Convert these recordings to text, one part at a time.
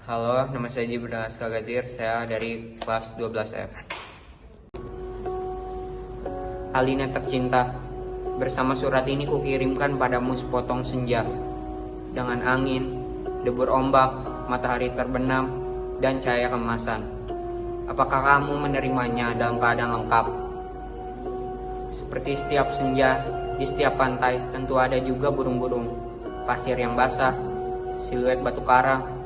Halo, nama saya Jibril Kagatir, saya dari kelas 12F. Alina tercinta, bersama surat ini kukirimkan padamu sepotong senja. Dengan angin, debur ombak, matahari terbenam, dan cahaya kemasan. Apakah kamu menerimanya dalam keadaan lengkap? Seperti setiap senja, di setiap pantai tentu ada juga burung-burung, pasir yang basah, siluet batu karang,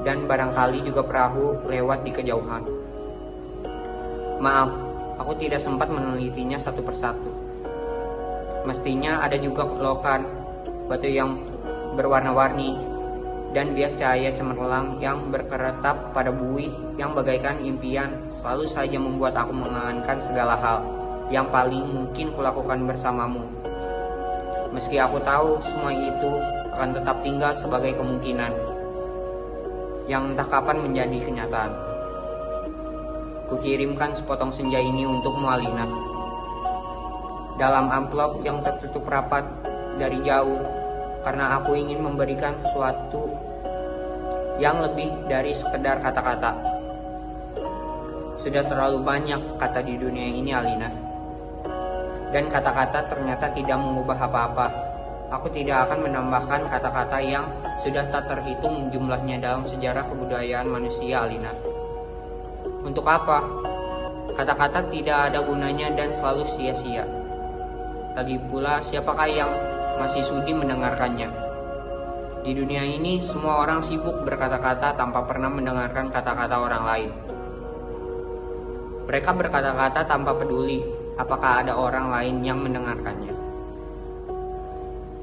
dan barangkali juga perahu lewat di kejauhan. Maaf, aku tidak sempat menelitinya satu persatu. Mestinya ada juga lokan, batu yang berwarna-warni, dan bias cahaya cemerlang yang berkeretap pada buih yang bagaikan impian selalu saja membuat aku mengangankan segala hal yang paling mungkin kulakukan bersamamu. Meski aku tahu semua itu akan tetap tinggal sebagai kemungkinan yang entah kapan menjadi kenyataan. Kukirimkan sepotong senja ini untukmu, Alina. Dalam amplop yang tertutup rapat dari jauh, karena aku ingin memberikan sesuatu yang lebih dari sekedar kata-kata. Sudah terlalu banyak kata di dunia ini, Alina. Dan kata-kata ternyata tidak mengubah apa-apa. Aku tidak akan menambahkan kata-kata yang sudah tak terhitung jumlahnya dalam sejarah kebudayaan manusia, Alina. Untuk apa? Kata-kata tidak ada gunanya dan selalu sia-sia. Lagi pula, siapakah yang masih sudi mendengarkannya? Di dunia ini, semua orang sibuk berkata-kata tanpa pernah mendengarkan kata-kata orang lain. Mereka berkata-kata tanpa peduli apakah ada orang lain yang mendengarkannya.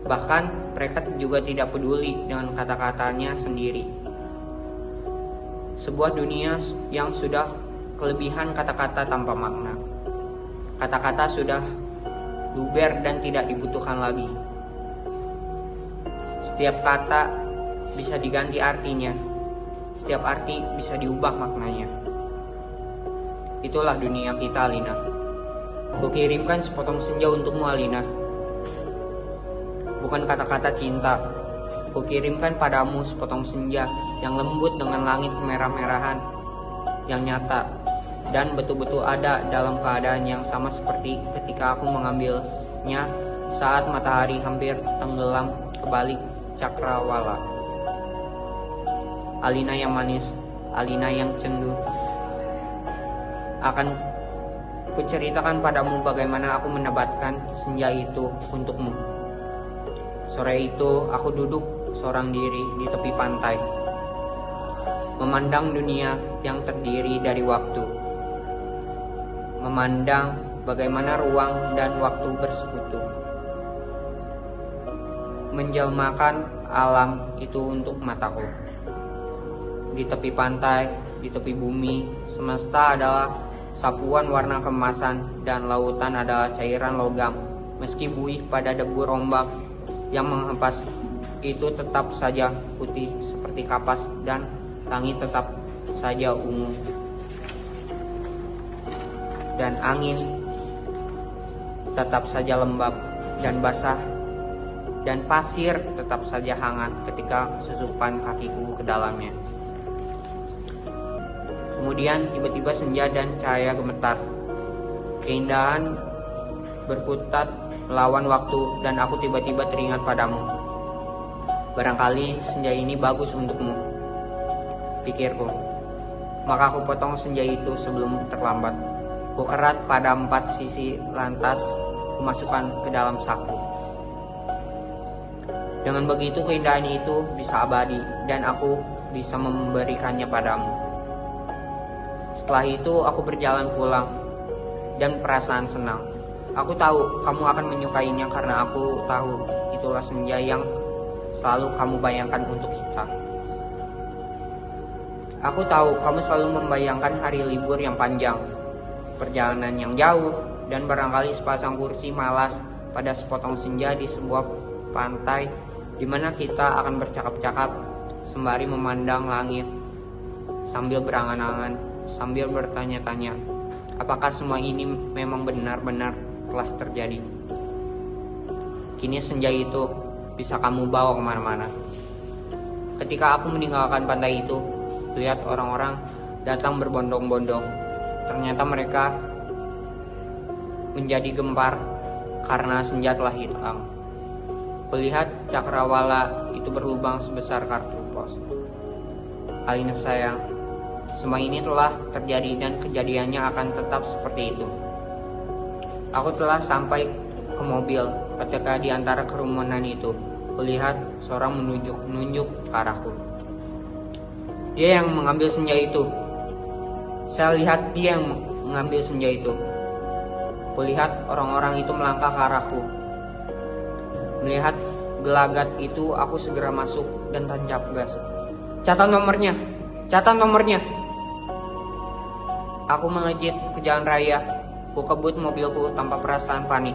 Bahkan mereka juga tidak peduli dengan kata-katanya sendiri. Sebuah dunia yang sudah kelebihan kata-kata tanpa makna. Kata-kata sudah luber dan tidak dibutuhkan lagi. Setiap kata bisa diganti artinya. Setiap arti bisa diubah maknanya. Itulah dunia kita, Alina. Kukirimkan sepotong senja untukmu, Alina. Bukan kata-kata cinta. Kukirimkan padamu sepotong senja yang lembut dengan langit kemerah-merahan, yang nyata, dan betul-betul ada dalam keadaan yang sama seperti ketika aku mengambilnya saat matahari hampir tenggelam ke balik cakrawala. Alina yang manis, Alina yang cendu. Akan kuceritakan padamu bagaimana aku mendapatkan senja itu untukmu. Sore itu aku duduk seorang diri di tepi pantai, memandang dunia yang terdiri dari waktu, memandang bagaimana ruang dan waktu bersekutu, menjelmakan alam itu untuk mataku. Di tepi pantai, di tepi bumi, semesta adalah sapuan warna kemasan dan lautan adalah cairan logam. Meski buih pada debur ombak yang menghempas itu tetap saja putih seperti kapas dan langit tetap saja ungu. Dan angin tetap saja lembab dan basah dan pasir tetap saja hangat ketika susupan kakiku ke dalamnya. Kemudian tiba-tiba senja dan cahaya gemetar. Keindahan berputar melawan waktu dan aku tiba-tiba teringat padamu. Barangkali senja ini bagus untukmu, pikirku. Maka aku potong senja itu sebelum terlambat. Ku kerat pada 4 sisi lantas kumasukkan ke dalam saku. Dengan begitu keindahan itu bisa abadi dan aku bisa memberikannya padamu. Setelah itu aku berjalan pulang dan perasaan senang. Aku tahu kamu akan menyukainya karena aku tahu itulah senja yang selalu kamu bayangkan untuk kita. Aku tahu kamu selalu membayangkan hari libur yang panjang, perjalanan yang jauh, dan barangkali sepasang kursi malas pada sepotong senja di sebuah pantai di mana kita akan bercakap-cakap sembari memandang langit sambil berangan-angan, sambil bertanya-tanya, apakah semua ini memang benar-benar telah terjadi. Kini senja itu bisa kamu bawa kemana-mana. Ketika aku meninggalkan pantai itu, lihat orang-orang datang berbondong-bondong. Ternyata mereka menjadi gempar karena senja telah hilang. Kulihat cakrawala itu berlubang sebesar kartu pos. Alina sayang, semua ini telah terjadi dan kejadiannya akan tetap seperti itu. Aku telah sampai ke mobil. Ketika di antara kerumunan itu, kulihat seorang menunjuk ke arahku. Dia yang mengambil senja itu. Saya lihat dia yang mengambil senja itu. Kulihat orang-orang itu melangkah ke arahku. Melihat gelagat itu, aku segera masuk dan tancap gas. Catat nomornya, catat nomornya. Aku melejit ke jalan raya. Ku kebut mobilku tanpa perasaan panik.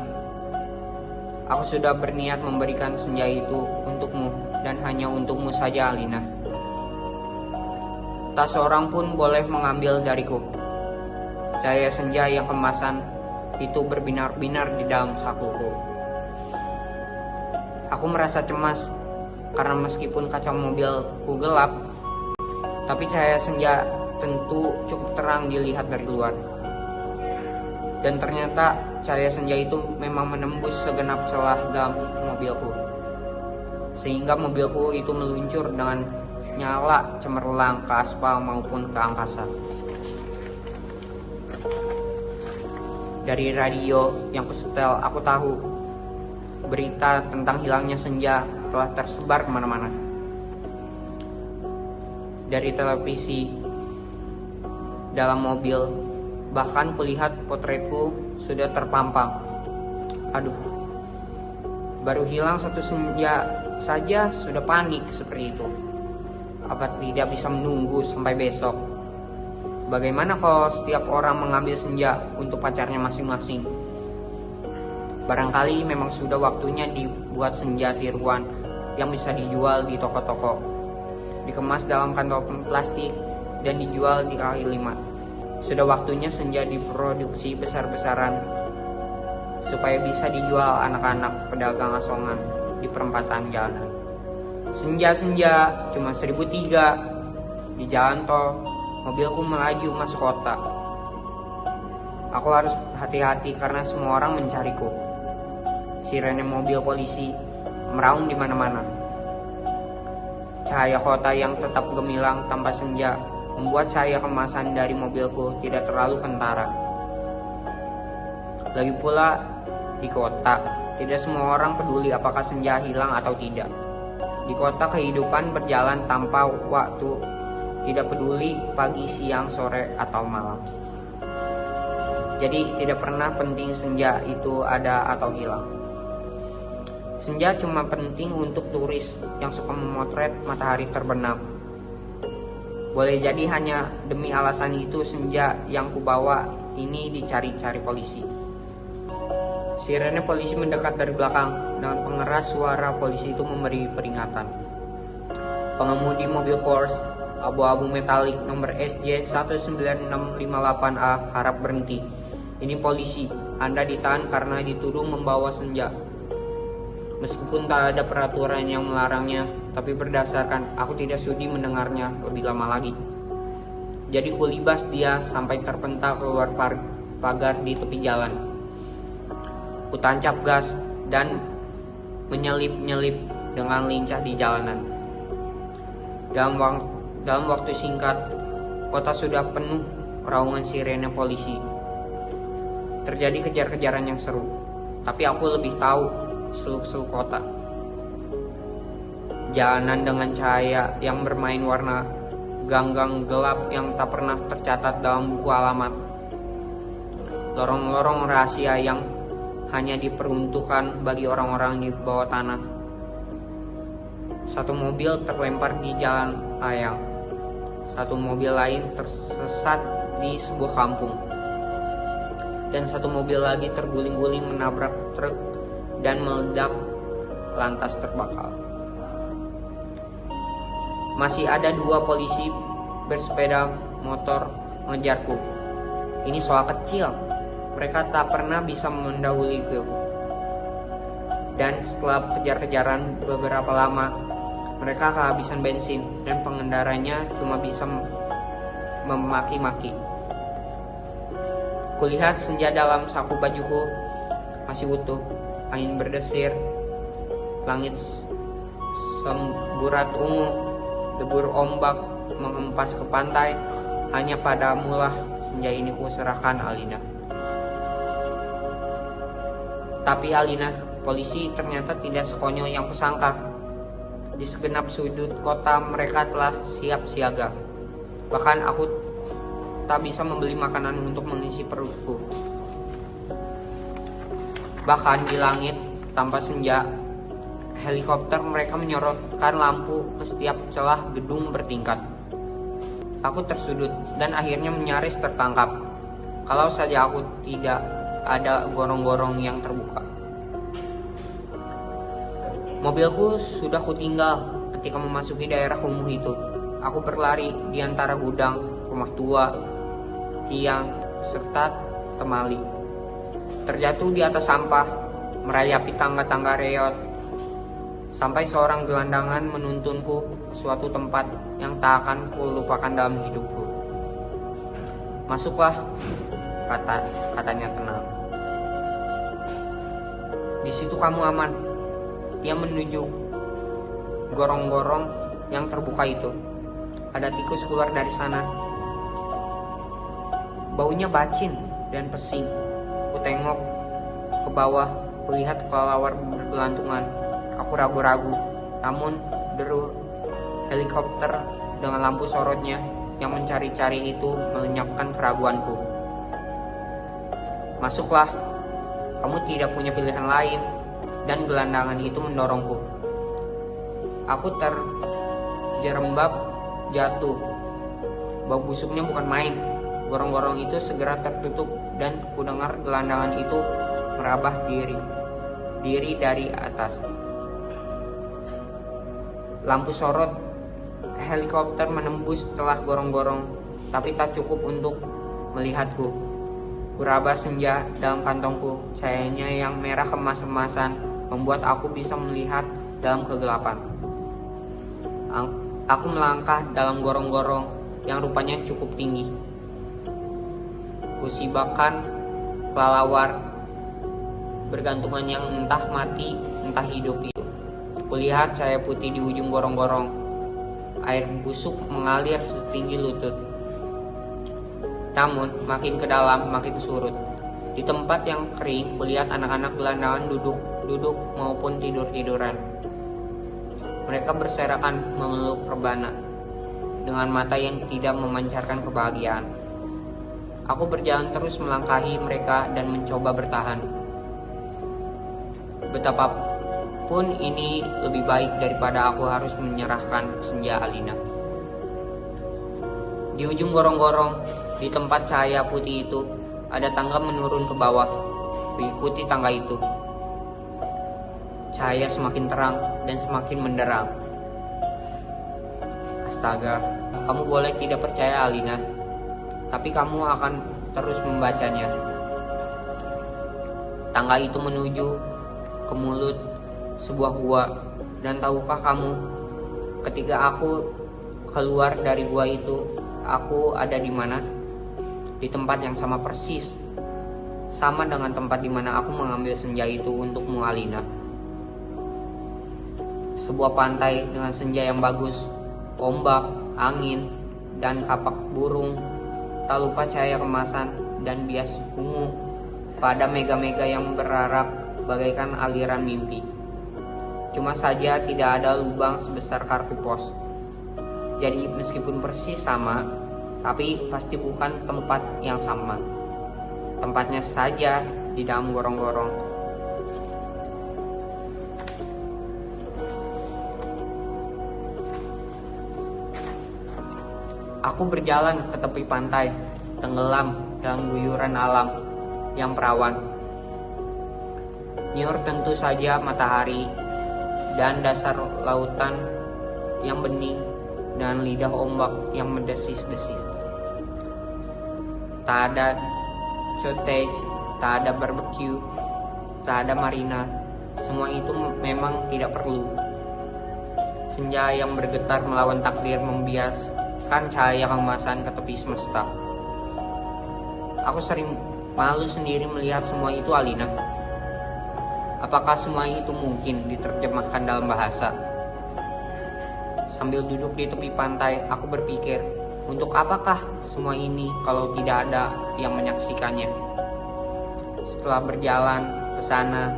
Aku sudah berniat memberikan senja itu untukmu dan hanya untukmu saja, Alina. Tak seorang pun boleh mengambil dariku. Cahaya senja yang kemasan itu berbinar-binar di dalam sakuku. Aku merasa cemas karena meskipun kaca mobilku gelap, tapi cahaya senja tentu cukup terang dilihat dari luar. Dan ternyata cahaya senja itu memang menembus segenap celah dalam mobilku, sehingga mobilku itu meluncur dengan nyala cemerlang ke aspal maupun ke angkasa. Dari radio yang kusetel, aku tahu berita tentang hilangnya senja telah tersebar kemana-mana. Dari televisi, dalam mobil, bahkan kulihat potretku sudah terpampang. Aduh, baru hilang satu senja saja sudah panik seperti itu. Apa tidak bisa menunggu sampai besok? Bagaimana kalau setiap orang mengambil senja untuk pacarnya masing-masing? Barangkali memang sudah waktunya dibuat senja tiruan yang bisa dijual di toko-toko, dikemas dalam kantong plastik dan dijual di kaki lima. Sudah waktunya senja diproduksi besar-besaran supaya bisa dijual anak-anak pedagang asongan di perempatan jalanan. Senja-senja cuma 1.003 di jalan tol, mobilku melaju masuk kota. Aku harus hati-hati karena semua orang mencariku. Sirene mobil polisi meraung di mana-mana. Cahaya kota yang tetap gemilang tanpa senja membuat cahaya kemasan dari mobilku tidak terlalu kentara. Lagi pula di kota, tidak semua orang peduli apakah senja hilang atau tidak. Di kota kehidupan berjalan tanpa waktu, tidak peduli pagi, siang, sore, atau malam. Jadi tidak pernah penting senja itu ada atau hilang. Senja cuma penting untuk turis yang suka memotret matahari terbenam. Boleh jadi hanya demi alasan itu senja yang kubawa ini dicari-cari polisi. Sirene polisi mendekat dari belakang. Dengan pengeras suara polisi itu memberi peringatan. Pengemudi mobil Porsche abu-abu metalik nomor SJ 19658A harap berhenti. Ini polisi, Anda ditahan karena dituduh membawa senja. Meskipun tak ada peraturan yang melarangnya, tapi berdasarkan aku tidak sudi mendengarnya lebih lama lagi. Jadi kulibas dia sampai terpental keluar pagar di tepi jalan. Kutancap gas dan menyelip-nyelip dengan lincah di jalanan. Dalam waktu singkat, kota sudah penuh raungan sirene polisi. Terjadi kejar-kejaran yang seru, tapi aku lebih tahu seluk-seluk kota. Jalanan dengan cahaya yang bermain warna, gang-gang gelap yang tak pernah tercatat dalam buku alamat, lorong-lorong rahasia yang hanya diperuntukkan bagi orang-orang di bawah tanah. Satu mobil terlempar di jalan layang, satu mobil lain tersesat di sebuah kampung, dan satu mobil lagi terguling-guling menabrak truk dan meledak lantas terbakar. Masih ada 2 polisi bersepeda motor mengejarku. Ini soal kecil, mereka tak pernah bisa mendahuliku. Dan setelah kejar-kejaran beberapa lama, Mereka kehabisan bensin dan pengendaranya cuma bisa memaki-maki. Kulihat senja dalam saku bajuku masih utuh. Angin berdesir, langit semburat ungu, debur ombak mengempas ke pantai. Hanya padamulah senja ini kuserahkan, Alina. Tapi Alina, polisi ternyata tidak sekonyol yang kusangka. Di segenap sudut kota mereka telah siap siaga. Bahkan aku tak bisa membeli makanan untuk mengisi perutku. Bahkan di langit tanpa senja, helikopter mereka menyorotkan lampu ke setiap celah gedung bertingkat. Aku tersudut dan akhirnya nyaris tertangkap. Kalau saja aku tidak ada gorong-gorong yang terbuka. Mobilku sudah kutinggal ketika memasuki daerah kumuh itu. Aku berlari di antara gudang, rumah tua, tiang, serta temali. Terjatuh di atas sampah, merayapi tangga-tangga reot, sampai seorang gelandangan menuntunku ke suatu tempat yang tak akan kulupakan dalam hidupku. Masuklah, katanya tenang. Di situ kamu aman. Dia menuju gorong-gorong yang terbuka itu. Ada tikus keluar dari sana. Baunya bacin dan pesing. Ku tengok ke bawah, kulihat kelelawar bergelantungan. Aku ragu-ragu, namun deru helikopter dengan lampu sorotnya yang mencari-cari itu melenyapkan keraguanku. Masuklah, kamu tidak punya pilihan lain. Dan gelandangan itu mendorongku. Aku terjerembab jatuh. Bau busuknya bukan main. Gorong-gorong itu segera tertutup dan kudengar gelandangan itu merabah diri dari atas. Lampu sorot helikopter menembus celah gorong-gorong, tapi tak cukup untuk melihatku. Kuraba senja dalam kantongku, cahayanya yang merah kemas-kemasan membuat aku bisa melihat dalam kegelapan. Aku melangkah dalam gorong-gorong yang rupanya cukup tinggi. Kusibakan kelelawar bergantungan yang entah mati entah hidup itu. Kulihat cahaya putih di ujung gorong-gorong. Air busuk mengalir setinggi lutut. Namun makin ke dalam makin surut. Di tempat yang kering, kulihat anak-anak gelandangan duduk maupun tidur-tiduran. Mereka berserakan memeluk rebana dengan mata yang tidak memancarkan kebahagiaan. Aku berjalan terus melangkahi mereka dan mencoba bertahan. Betapapun ini lebih baik daripada aku harus menyerahkan senja, Alina. Di ujung gorong-gorong, di tempat cahaya putih itu, ada tangga menurun ke bawah. Kuikuti tangga itu. Cahaya semakin terang dan semakin menderang. Astaga, kamu boleh tidak percaya, Alina, tapi kamu akan terus membacanya. Tangga itu menuju ke mulut sebuah gua. Dan tahukah kamu, ketika aku keluar dari gua itu, aku ada di mana? Di tempat yang sama persis, sama dengan tempat di mana aku mengambil senja itu untukmu, Alina. Sebuah pantai dengan senja yang bagus, ombak, angin, dan kapak burung. Tak lupa cahaya kemasan dan bias ungu pada mega-mega yang berarak bagaikan aliran mimpi. Cuma saja tidak ada lubang sebesar kartu pos. Jadi meskipun persis sama, tapi pasti bukan tempat yang sama. Tempatnya saja di dalam gorong-gorong. Aku berjalan ke tepi pantai, tenggelam dalam guyuran alam yang perawan. Nyiur tentu saja matahari dan dasar lautan yang bening dan lidah ombak yang mendesis-desis. Tak ada cottage, tak ada barbecue, tak ada marina. Semua itu memang tidak perlu. senja yang bergetar melawan takdir membiaskan cahaya keemasan ke tepi semesta. Aku sering malu sendiri melihat semua itu, Alina. Apakah semua itu mungkin diterjemahkan dalam bahasa? Sambil duduk di tepi pantai, aku berpikir, untuk apakah semua ini kalau tidak ada yang menyaksikannya? Setelah berjalan ke sana,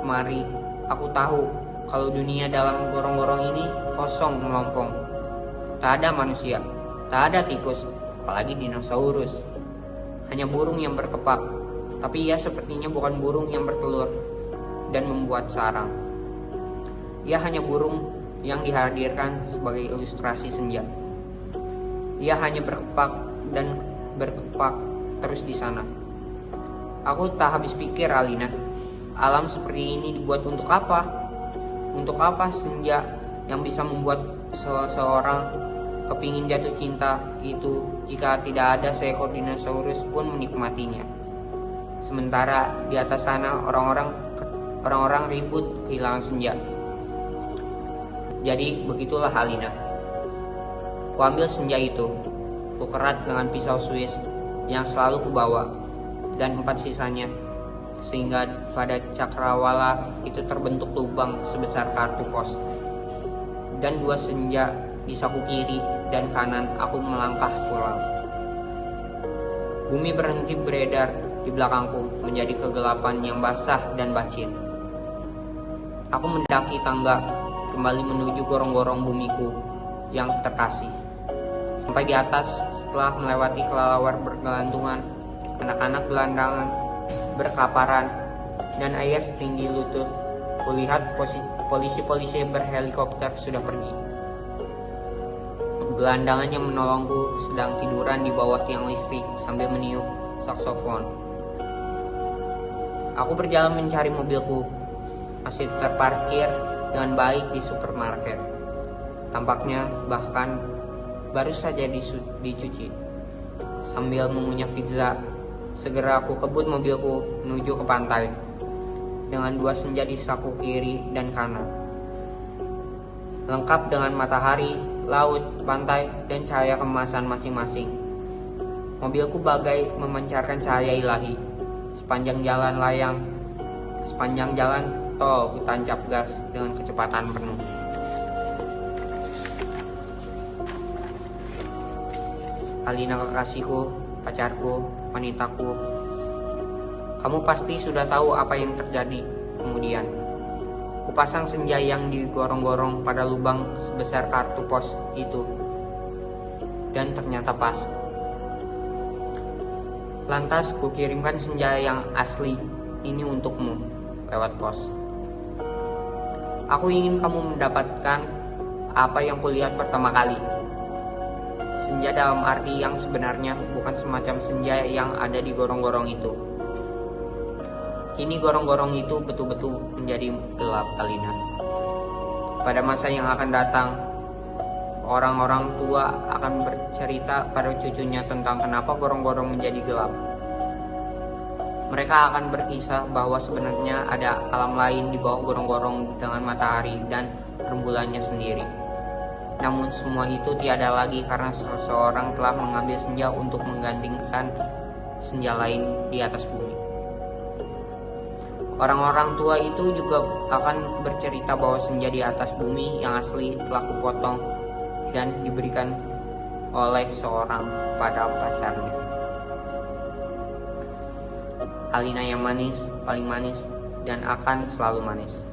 kemari, aku tahu kalau dunia dalam gorong-gorong ini kosong melompong. Tak ada manusia, tak ada tikus, apalagi dinosaurus. Hanya burung yang berkepak, tapi ia sepertinya bukan burung yang bertelur dan membuat sarang. Ia hanya burung yang dihadirkan sebagai ilustrasi senja. Ia hanya berkepak dan berkepak terus di sana. Aku tak habis pikir, Alina. Alam seperti ini dibuat untuk apa? Untuk apa senja yang bisa membuat seseorang kepingin jatuh cinta itu jika tidak ada seekor dinosaurus pun menikmatinya? Sementara di atas sana orang-orang ribut kehilangan senja. Jadi begitulah, Alina. Kuambil senja itu, kukerat dengan pisau Swiss yang selalu kubawa, dan 4 sisanya, sehingga pada cakrawala itu terbentuk lubang sebesar kartu pos. Dan 2 senja di saku kiri dan kanan aku melangkah pulang. Bumi berhenti beredar di belakangku menjadi kegelapan yang basah dan bacin. Aku mendaki tangga kembali menuju gorong-gorong bumiku yang terkasih. Sampai di atas, setelah melewati kelelawar bergelantungan, anak-anak gelandangan berkaparan, dan air setinggi lutut, kulihat polisi-polisi berhelikopter sudah pergi. Gelandangan yang menolongku sedang tiduran di bawah tiang listrik sambil meniup saksofon. Aku berjalan mencari mobilku, masih terparkir dengan baik di supermarket. Tampaknya bahkan baru saja dicuci. Sambil mengunyah pizza, segera aku kebut mobilku menuju ke pantai dengan 2 senja di saku kiri dan kanan, lengkap dengan matahari, laut, pantai, dan cahaya keemasan masing-masing. Mobilku bagai memancarkan cahaya ilahi. Sepanjang jalan tol kutancap gas dengan kecepatan penuh. Alina kekasihku, pacarku, wanitaku, kamu pasti sudah tahu apa yang terjadi kemudian. Kupasang senja yang digorong-gorong pada lubang sebesar kartu pos itu, dan ternyata pas. Lantas kukirimkan senja yang asli ini untukmu lewat pos. Aku ingin kamu mendapatkan apa yang kulihat pertama kali. Senja dalam arti yang sebenarnya, bukan semacam senja yang ada di gorong-gorong itu. Kini gorong-gorong itu betul-betul menjadi gelap, Alina. Pada masa yang akan datang, orang-orang tua akan bercerita pada cucunya tentang kenapa gorong-gorong menjadi gelap. Mereka akan berkisah bahwa sebenarnya ada alam lain di bawah gorong-gorong dengan matahari dan rembulannya sendiri. Namun semua itu tiada lagi karena seseorang telah mengambil senja untuk menggantikan senja lain di atas bumi. Orang-orang tua itu juga akan bercerita bahwa senja di atas bumi yang asli telah kupotong dan diberikan oleh seorang pada pacarnya. Alina yang manis, paling manis, dan akan selalu manis.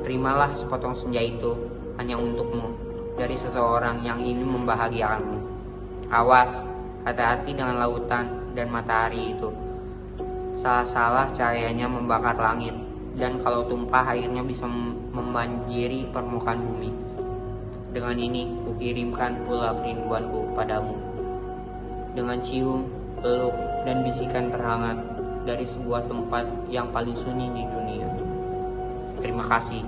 Terimalah sepotong senja itu hanya untukmu, dari seseorang yang ingin membahagiakanmu. Awas, hati-hati dengan lautan dan matahari itu. Salah-salah cahayanya membakar langit, dan kalau tumpah airnya bisa membanjiri permukaan bumi. Dengan ini, kukirimkan pula kerinduanku padamu. Dengan cium, peluk, dan bisikan terhangat dari sebuah tempat yang paling sunyi di dunia. Terima kasih.